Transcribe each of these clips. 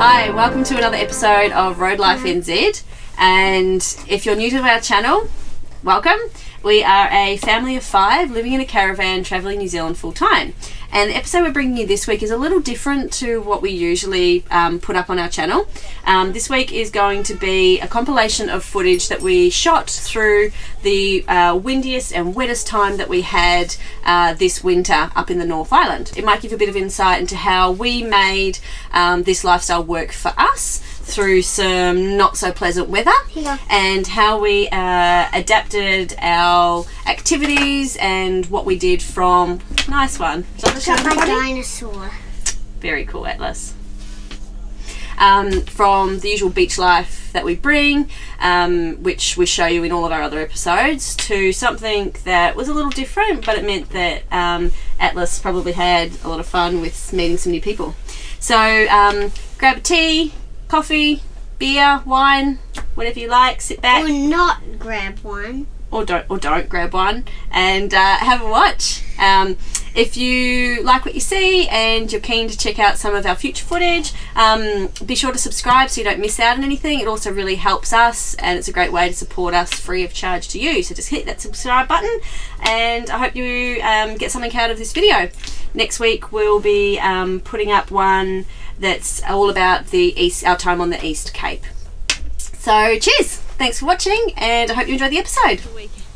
Hi, welcome to another episode of Road Life NZ, and if you're new to our channel, welcome. We are a family of 5 living in a caravan travelling New Zealand full time, and the episode we're bringing you this week is a little different to what we usually put up on our channel. This week is going to be a compilation of footage that we shot through the windiest and wettest time that we had this winter up in the North Island. It might give you a bit of insight into how we made this lifestyle work for us through some not so pleasant weather, and how we adapted our activities and what we did from nice one. Got my dinosaur. Very cool, Atlas. From the usual beach life that we bring, which we show you in all of our other episodes, to something that was a little different, but it meant that Atlas probably had a lot of fun with meeting some new people. So grab a tea, coffee, beer, wine, whatever you like, sit back. Or not grab one. Or don't grab one and have a watch. If you like what you see and you're keen to check out some of our future footage, be sure to subscribe so you don't miss out on anything. It also really helps us, and it's a great way to support us free of charge to you. So just hit that subscribe button, and I hope you get something out of this video. Next week we'll be putting up one that's all about our time on the East Cape. So cheers, thanks for watching, and I hope you enjoyed the episode.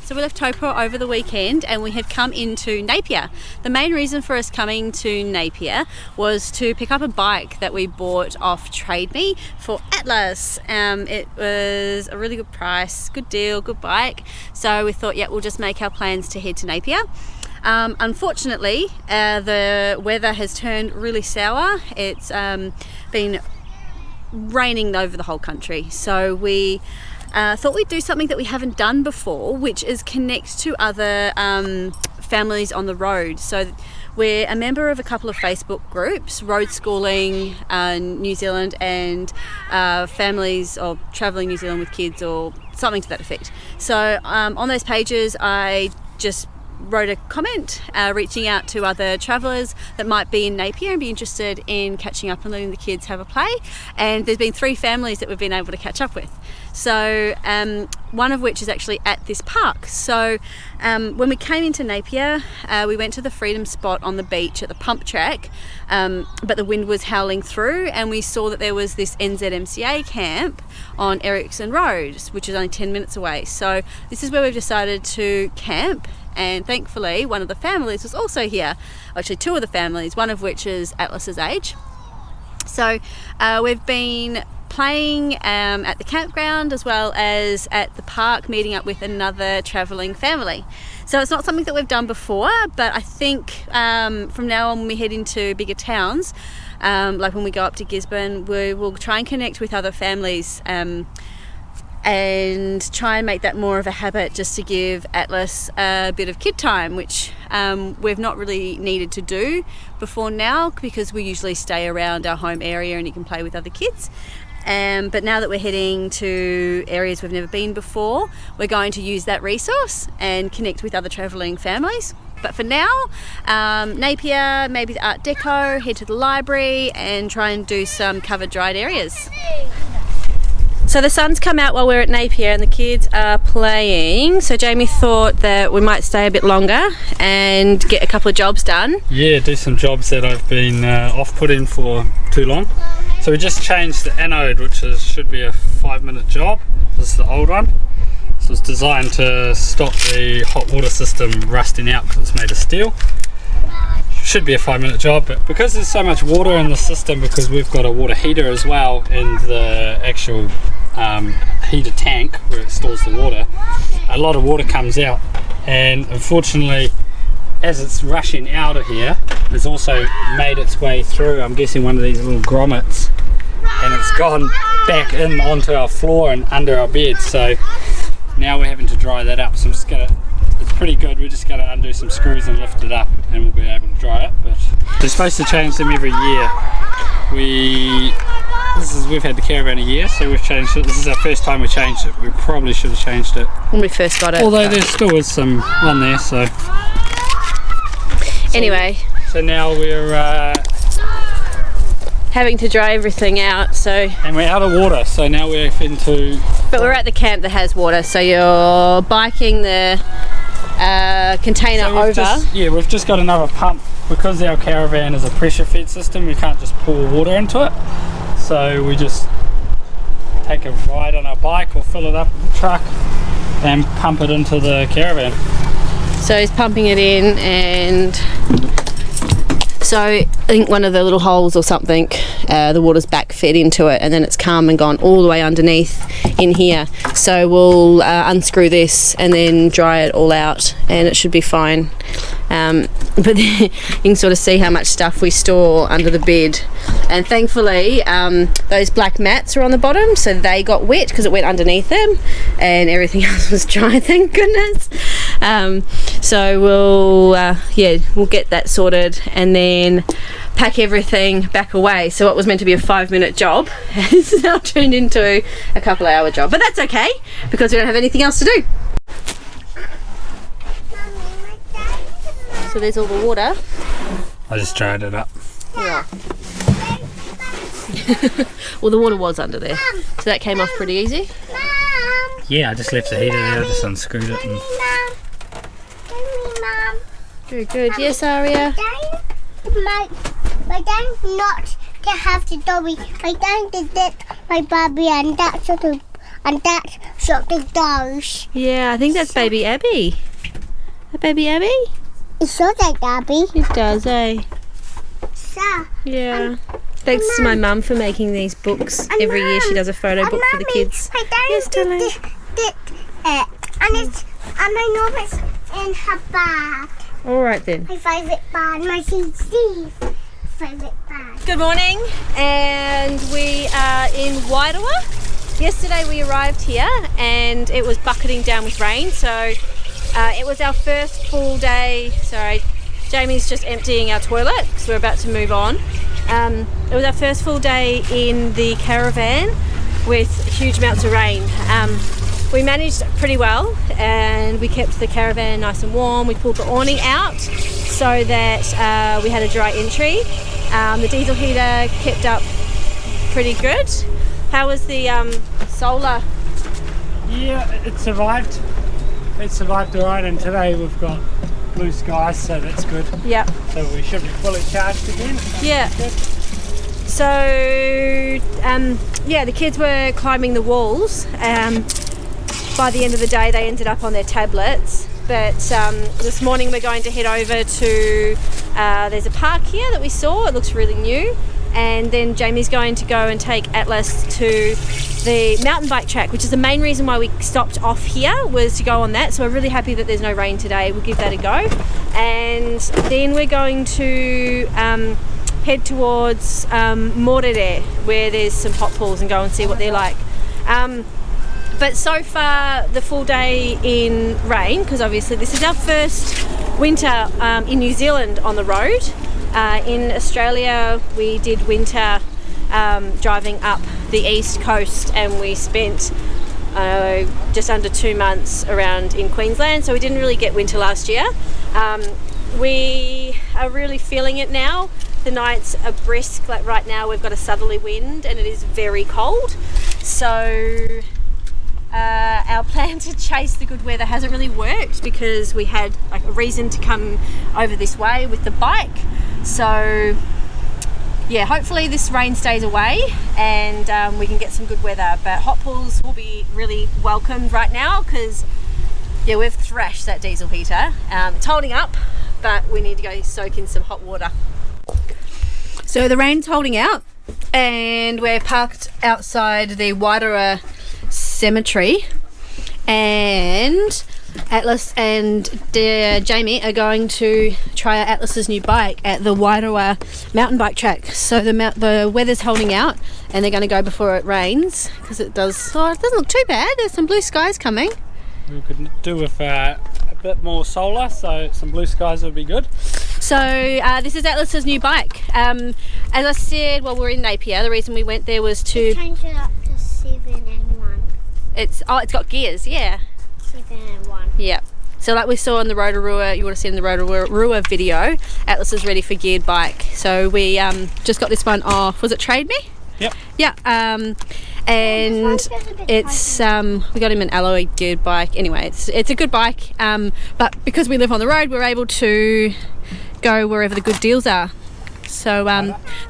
So we left Taupo over the weekend and we have come into Napier. The main reason for us coming to Napier was to pick up a bike that we bought off Trade Me for Atlas. It was a really good price, good deal, good bike. So we thought, yeah, we'll just make our plans to head to Napier. Unfortunately, the weather has turned really sour. It's been raining over the whole country. So we thought we'd do something that we haven't done before, which is connect to other families on the road. So we're a member of a couple of Facebook groups, Road Schooling New Zealand and Families or Travelling New Zealand with Kids, or something to that effect. So on those pages I just wrote a comment reaching out to other travellers that might be in Napier and be interested in catching up and letting the kids have a play, and there's been 3 families that we've been able to catch up with. So one of which is actually at this park. So when we came into Napier, we went to the Freedom spot on the beach at the pump track, but the wind was howling through, and we saw that there was this NZMCA camp on Erickson Road, which is only 10 minutes away. So this is where we've decided to camp, and thankfully one of the families was also here. Actually 2 of the families, one of which is Atlas's age. So we've been playing at the campground as well as at the park, meeting up with another travelling family. So it's not something that we've done before, but I think from now on when we head into bigger towns, like when we go up to Gisborne, we will try and connect with other families and try and make that more of a habit, just to give Atlas a bit of kid time, which we've not really needed to do before now, because we usually stay around our home area and he can play with other kids. But now that we're heading to areas we've never been before, we're going to use that resource and connect with other travelling families. But for now, Napier, maybe the Art Deco, head to the library and try and do some covered dried areas. So the sun's come out while we're at Napier and the kids are playing. So Jamie thought that we might stay a bit longer and get a couple of jobs done. Yeah, do some jobs that I've been off-putting for too long. So we just changed the anode, which should be a 5-minute job. This is the old one. So it's designed to stop the hot water system rusting out because it's made of steel. Should be a 5-minute job, but because there's so much water in the system, because we've got a water heater as well in the actual heater tank where it stores the water, a lot of water comes out, and unfortunately as it's rushing out of here, it's also made its way through, I'm guessing, one of these little grommets, and it's gone back in onto our floor and under our bed. So now we're having to dry that up. So I'm just gonna, it's pretty good, we're just going to undo some screws and lift it up and we'll be able to dry it. But we're supposed to change them every year. We've had the Caravan a year, so we've changed it. This is our first time we changed it. We probably should have changed it when we first got it. Although there still is some on there, so anyway. So now we're having to dry everything out. So, and we're out of water, so now we're into. But we're at the camp that has water, so you're biking the container over. We've just got another pump because our Caravan is a pressure fed system. We can't just pour water into it, so we just take a ride on our bike or fill it up with the truck and pump it into the Caravan. So he's pumping it in, and so I think one of the little holes or something, the water's back fed into it, and then it's come and gone all the way underneath in here. So we'll unscrew this and then dry it all out, and it should be fine. But you can sort of see how much stuff we store under the bed, and thankfully those black mats are on the bottom, so they got wet because it went underneath them, and everything else was dry, thank goodness. So we'll get that sorted and then pack everything back away. So what was meant to be a 5-minute job has now turned into a couple-hour job, but that's okay because we don't have anything else to do. So there's all the water. I just dried it up. Yeah. Well, the water was under there, so that came off pretty easy. Yeah, I just left the heater there, I just unscrewed it. And... Very good. Yes, Aria? My dad not to have the doggy. My dad did it, my baby, and that's sort of does. Yeah, I think that's baby Abby. That baby Abby? It shows like Abby. It does, eh? So, yeah. Thanks to my mum for making these books. Every year she does a photo book for the kids. My dad Yes, darling. did it, and I know it's in her bag. All right then. My favourite bag, my Steve's favourite bag. Good morning, and we are in Wairoa. Yesterday we arrived here and it was bucketing down with rain, so it was our first full day. Sorry, Jamie's just emptying our toilet because we're about to move on. It was our first full day in the Caravan with huge amounts of rain. We managed pretty well and we kept the Caravan nice and warm. We pulled the awning out so that we had a dry entry. The diesel heater kept up pretty good. How was the solar? Yeah, it survived. It survived alright, and today we've got blue skies, so that's good. Yeah. So we should be fully charged again. Yeah. So, yeah, the kids were climbing the walls. By the end of the day, they ended up on their tablets. But this morning we're going to head over to, there's a park here that we saw. It looks really new. And then Jamie's going to go and take Atlas to the mountain bike track, which is the main reason why we stopped off here, was to go on that. So we're really happy that there's no rain today. We'll give that a go. And then we're going to head towards Morere, where there's some hot pools, and go and see what they're like. But so far, the full day in rain, because obviously this is our first winter in New Zealand on the road. In Australia, we did winter driving up the east coast, and we spent just under 2 months around in Queensland, so we didn't really get winter last year. We are really feeling it now. The nights are brisk. Like right now we've got a southerly wind and it is very cold, so our plan to chase the good weather hasn't really worked because we had like a reason to come over this way with the bike. So yeah, hopefully this rain stays away and we can get some good weather, but hot pools will be really welcomed right now because yeah, we've thrashed that diesel heater. It's holding up, but we need to go soak in some hot water. So the rain's holding out and we're parked outside the Wairoa cemetery, and Atlas and Jamie are going to try out Atlas's new bike at the Wairoa mountain bike track. So the weather's holding out and they're going to go before it rains because it doesn't look too bad. There's some blue skies coming. We could do with a bit more solar, so some blue skies would be good. So this is Atlas's new bike. As I said, well, we're in Napier. The reason we went there was to Change it up to 7 and 1. it's got gears, yeah. 7 and 1. Yeah. So like we saw in the Rotorua, you would have seen the Rotorua video, Atlas is ready for geared bike. So we just got this one off, was it Trade Me? Yep. Yeah, and it's we got him an alloy geared bike. Anyway, it's a good bike, but because we live on the road, we're able to go wherever the good deals are. So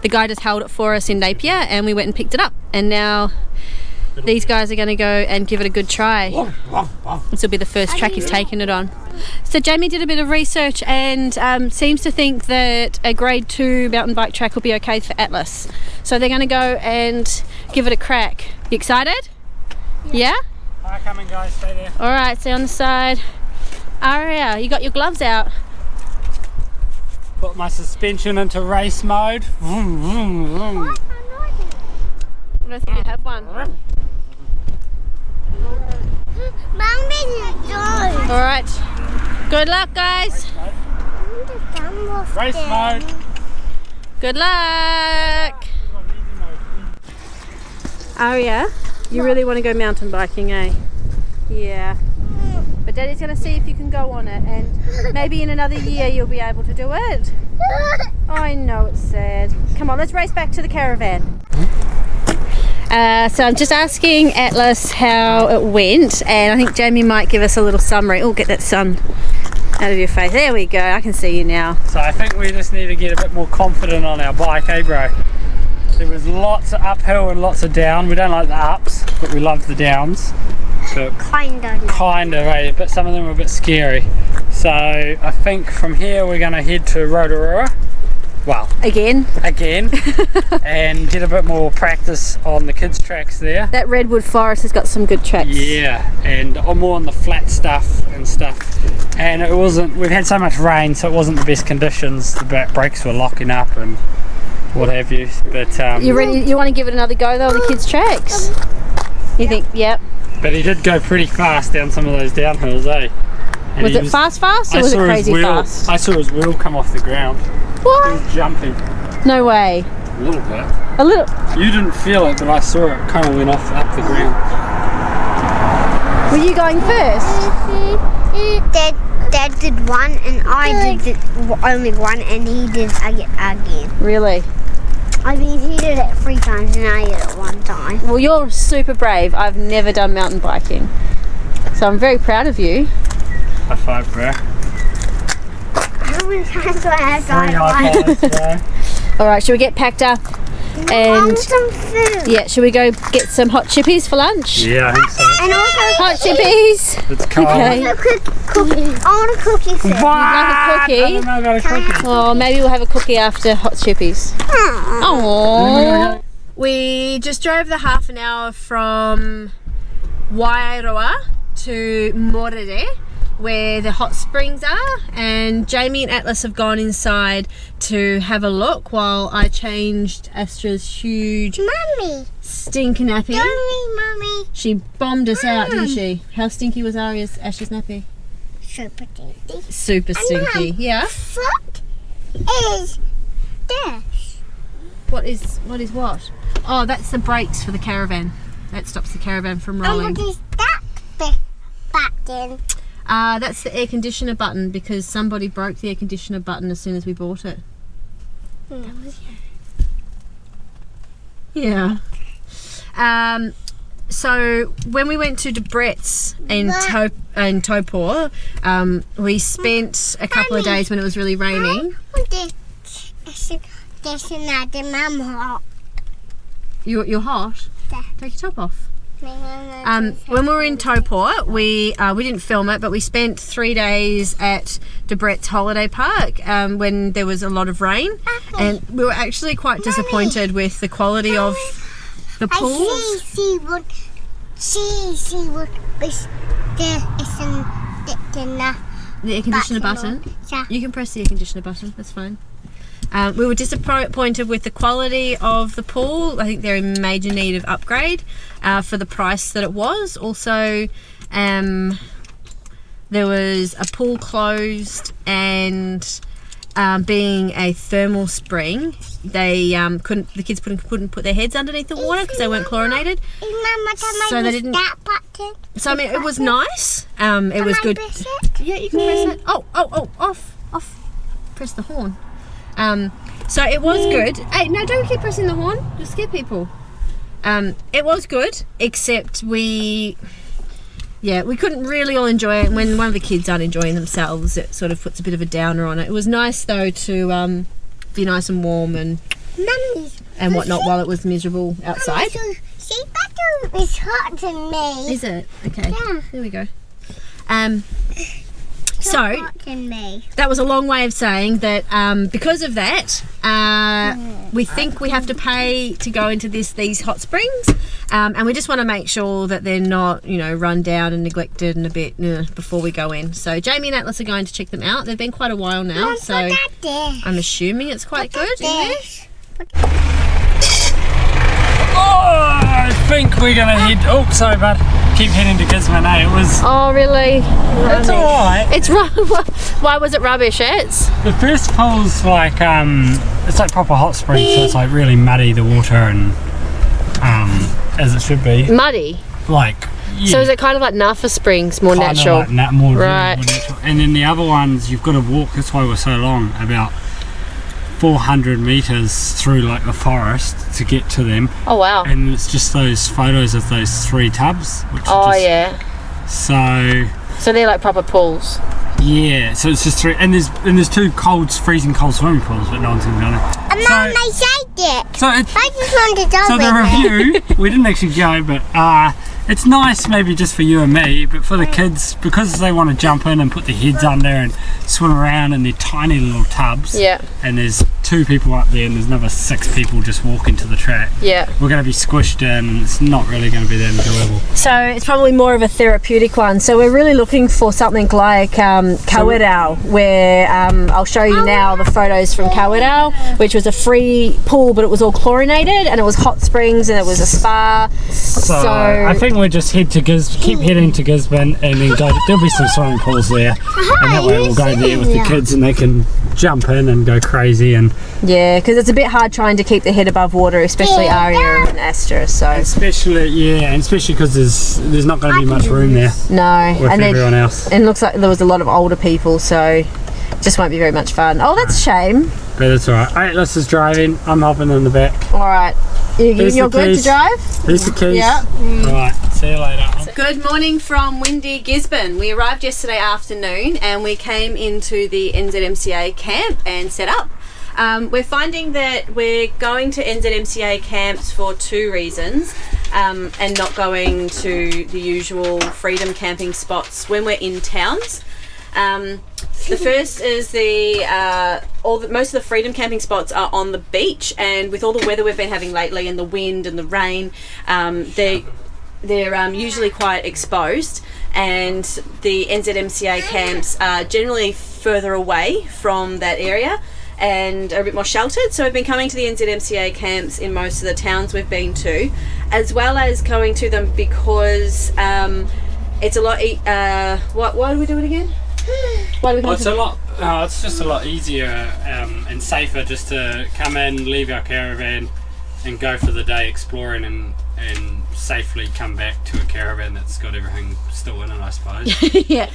the guy just held it for us in Napier, and we went and picked it up, and now these guys are going to go and give it a good try. This will be the first track he's taken it on. So Jamie did a bit of research and seems to think that a grade 2 mountain bike track will be okay for Atlas. So they're going to go and give it a crack. You excited? Yeah? Hi, come in guys, stay there. Alright, stay on the side. Aria, you got your gloves out. Put my suspension into race mode. Vroom, vroom, vroom. I don't think you have one. Alright. Good luck, guys. Race mode. Good luck. Aria, you really want to go mountain biking, eh? Yeah. But Daddy's going to see if you can go on it, and maybe in another year you'll be able to do it. I know it's sad. Come on, let's race back to the caravan. So I'm just asking Atlas how it went, and I think Jamie might give us a little summary. Oh, get that sun out of your face. There we go, I can see you now. So I think we just need to get a bit more confident on our bike, eh bro? There was lots of uphill and lots of down. We don't like the ups, but we love the downs. So kinda, eh? But some of them were a bit scary. So I think from here we're gonna head to Rotorua. Well, again and get a bit more practice on the kids tracks there. That redwood forest has got some good tracks. Yeah, and more on the flat stuff and stuff. And it wasn't, we've had so much rain, so it wasn't the best conditions. The back brakes were locking up and what have you. But you ready? You want to give it another go though on the kids tracks? You think? Yep. But he did go pretty fast down some of those downhills, eh? And was it fast or was it crazy fast? I saw his wheel come off the ground. What? He was jumping. No way. A little bit. A little? You didn't feel it, but I saw it kind of went off up the ground. Were you going first? Dad did one and I did only one and he did again. Really? I mean, he did it 3 times and I did it 1 time. Well, you're super brave. I've never done mountain biking. So I'm very proud of you. High five, bro. How many times do I have to 3 high fives, bro. Alright, should we get packed up? I And want some food. yeah, should we go get some hot chippies for lunch? Yeah, I think so. And also Hot chippies! It's cold. Okay. a cookie. I want a cookie first. Like a I cookie? don't know about a cookie. Oh, maybe we'll have a cookie after hot chippies. Aww. We just drove the half an hour from Wairoa to Morere, where the hot springs are, and Jamie and Atlas have gone inside to have a look while I changed Astra's huge Mummy. stinky nappy. Mummy. She bombed us out, didn't she? How stinky was Ash's nappy? Super tasty. Super stinky. Yeah. What is this? What is what? Oh, that's the brakes for the caravan. That stops the caravan from rolling. And what is that button? That's the air conditioner button because somebody broke the air conditioner button as soon as we bought it. Yeah. So when we went to Debrett's in Taupō, we spent a couple of days when it was really raining. You're hot? Take your top off. When we were in Taupō, we didn't film it, but we spent 3 days at Debrett's holiday park when there was a lot of rain, and we were actually quite disappointed with the quality of the pools. See what The air conditioner button. You can press the air conditioner button, that's fine. We were disappointed with the quality of the pool. I think they're in major need of upgrade for the price that it was. Also, there was a pool closed, and being a thermal spring, they the kids couldn't put their heads underneath the water because they weren't chlorinated. So they didn't. button? So I mean, it was nice. It was good. Press it? Yeah, you can press it. Oh, off. Press the horn. So it was good. Hey, no, don't keep pressing the horn. You'll scare people. It was good, except we couldn't really all enjoy it. And when one of the kids aren't enjoying themselves, it sort of puts a bit of a downer on it. It was nice though to be nice and warm and whatnot while it was miserable outside. See, butter is hot to me. Is it? Okay. Yeah. There we go. It's So hot to me. that was a long way of saying that because of that, we think we have to pay to go into these hot springs, and we just want to make sure that they're not, run down and neglected and a bit before we go in. So Jamie and Atlas are going to check them out. They've been quite a while now, so I'm assuming it's quite good in there. Oh, I think we're gonna head. Oh, sorry, bud. Keep heading to Gisborne. It was. Oh, really? It's alright. It's why was it rubbish? The first pool's like it's like proper hot spring, so it's like really muddy, the water, and as it should be. Muddy. Like. Yeah, so is it kind of like Napier Springs, more natural? Like more right. More natural. And then the other ones, you've got to walk. That's why we're so long. About 400 meters through like the forest to get to them. Oh wow. And it's just those photos of those 3 tubs, which yeah, so they're like proper pools. Yeah, so it's just 3, and there's 2 freezing cold swimming pools, but no one's gonna go there. And Mum, I said it. So I just wanted to go. So the review, we didn't actually go, but it's nice maybe just for you and me, but for the kids, because they want to jump in and put their heads under and swim around in their tiny little tubs. Yeah. And there's 2 people up there and there's another 6 people just walking to the track. Yeah. We're going to be squished in. It's not really going to be that enjoyable. So it's probably more of a therapeutic one. So we're really looking for something like Kawedau, where I'll show you now the photos from Kawedau, which was a free pool, but it was all chlorinated and it was hot springs and it was a spa. So I think we'll just keep heading to Gisborne, and then there'll be some swimming pools there, and that way we'll go there with the kids and they can jump in and go crazy. And yeah, because it's a bit hard trying to keep the head above water, especially Aria and Astra. So especially because there's not going to be much room there. No, with everyone else. And it looks like there was a lot of older people, so it just won't be very much fun. Oh, that's a shame. But it's alright. Atlas is driving. I'm hopping in the back. Alright. You're good to drive? Here's the keys. Yeah. Alright, see you later. Good morning from windy Gisborne. We arrived yesterday afternoon and we came into the NZMCA camp and set up. We're finding that we're going to NZMCA camps for 2 reasons, and not going to the usual freedom camping spots when we're in towns. The first is most of the freedom camping spots are on the beach, and with all the weather we've been having lately and the wind and the rain, they're usually quite exposed, and the NZMCA camps are generally further away from that area and are a bit more sheltered. So we've been coming to the NZMCA camps in most of the towns we've been to, as well as going to them because it's a lot why do we do it again? Why do we it's just a lot easier and safer just to come in, leave our caravan and go for the day exploring and safely come back to a caravan that's got everything still in it, I suppose. yeah,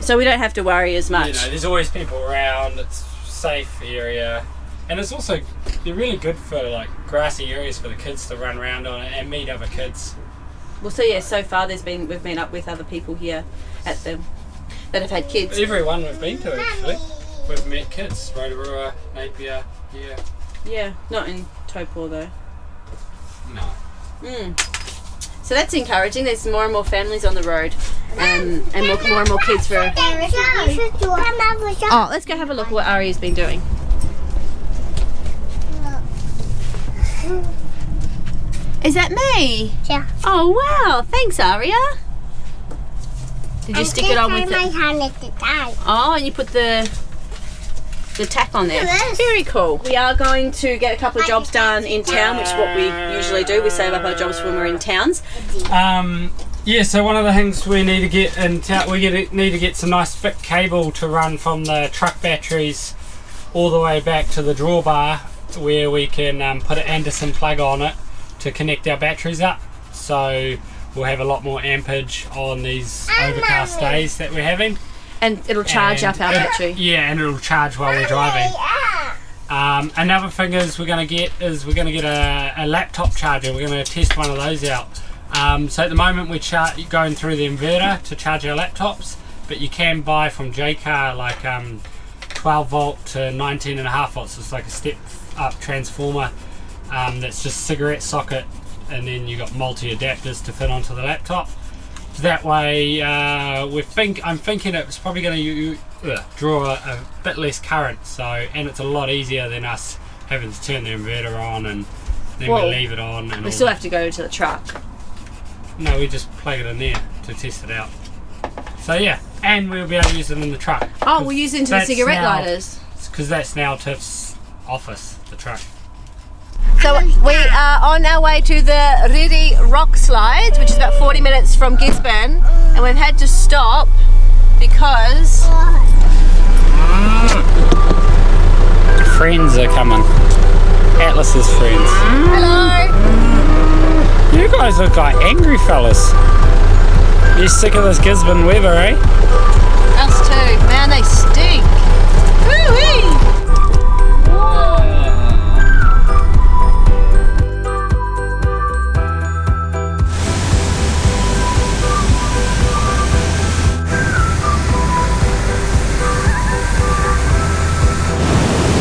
so we don't have to worry as much. There's always people around, it's a safe area, and it's also, they're really good for like grassy areas for the kids to run around on and meet other kids. Well, so far we've been up with other people here at them that have had kids. Everyone we've been to, actually, we've met kids. Ruapehu, Napier, yeah, not in Taupo though. No. So that's encouraging. There's more and more families on the road, and more and more kids for. Oh, let's go have a look at what Aria's been doing. Is that me? Yeah. Oh wow! Thanks, Aria. Did you stick it on with it? Oh, and you put the tack on there. Very cool. We are going to get a couple of jobs done in town, which is what we usually do. We save up our jobs when we're in towns. So one of the things we need to get in town, need to get some nice thick cable to run from the truck batteries all the way back to the drawbar, where we can put an Anderson plug on it to connect our batteries up. So we'll have a lot more ampage on these overcast days that we're having. And it'll charge up our battery. Yeah, and it'll charge while we're driving. Another thing is we're going to get a laptop charger. We're going to test one of those out. So at the moment we're going through the inverter to charge our laptops, but you can buy from JCar like 12 volt to 19.5 volts. It's like a step up transformer that's just cigarette socket, and then you got multi adapters to fit onto the laptop. So that way I'm thinking it's probably going to draw a bit less current, so, and it's a lot easier than us having to turn the inverter on and then we leave it on. And we still have to go to the truck. No, we just plug it in there to test it out. So yeah, and we'll be able to use it in the truck. Oh, we'll use it into the cigarette lighters. Because that's now Tiff's office, the truck. So we are on our way to the Ruapehu Rockslide, which is about 40 minutes from Gisborne, and we've had to stop because friends are coming. Atlas's friends. Hello. You guys look like angry fellas. You sick of this Gisborne weather, eh? Us too. Man, they stink. Woo-wee.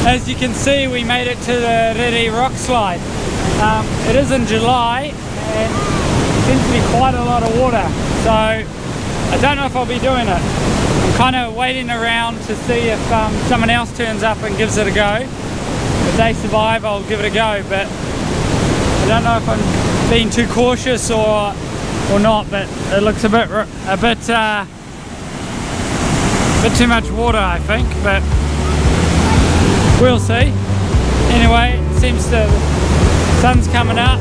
As you can see, we made it to the Ruapehu Rockslide. It is in July and seems to be quite a lot of water, so I don't know if I'll be doing it. I'm kind of waiting around to see if someone else turns up and gives it a go. If they survive, I'll give it a go, but I don't know if I'm being too cautious or not, but it looks a bit too much water, I think, but we'll see. Anyway, it seems the sun's coming up.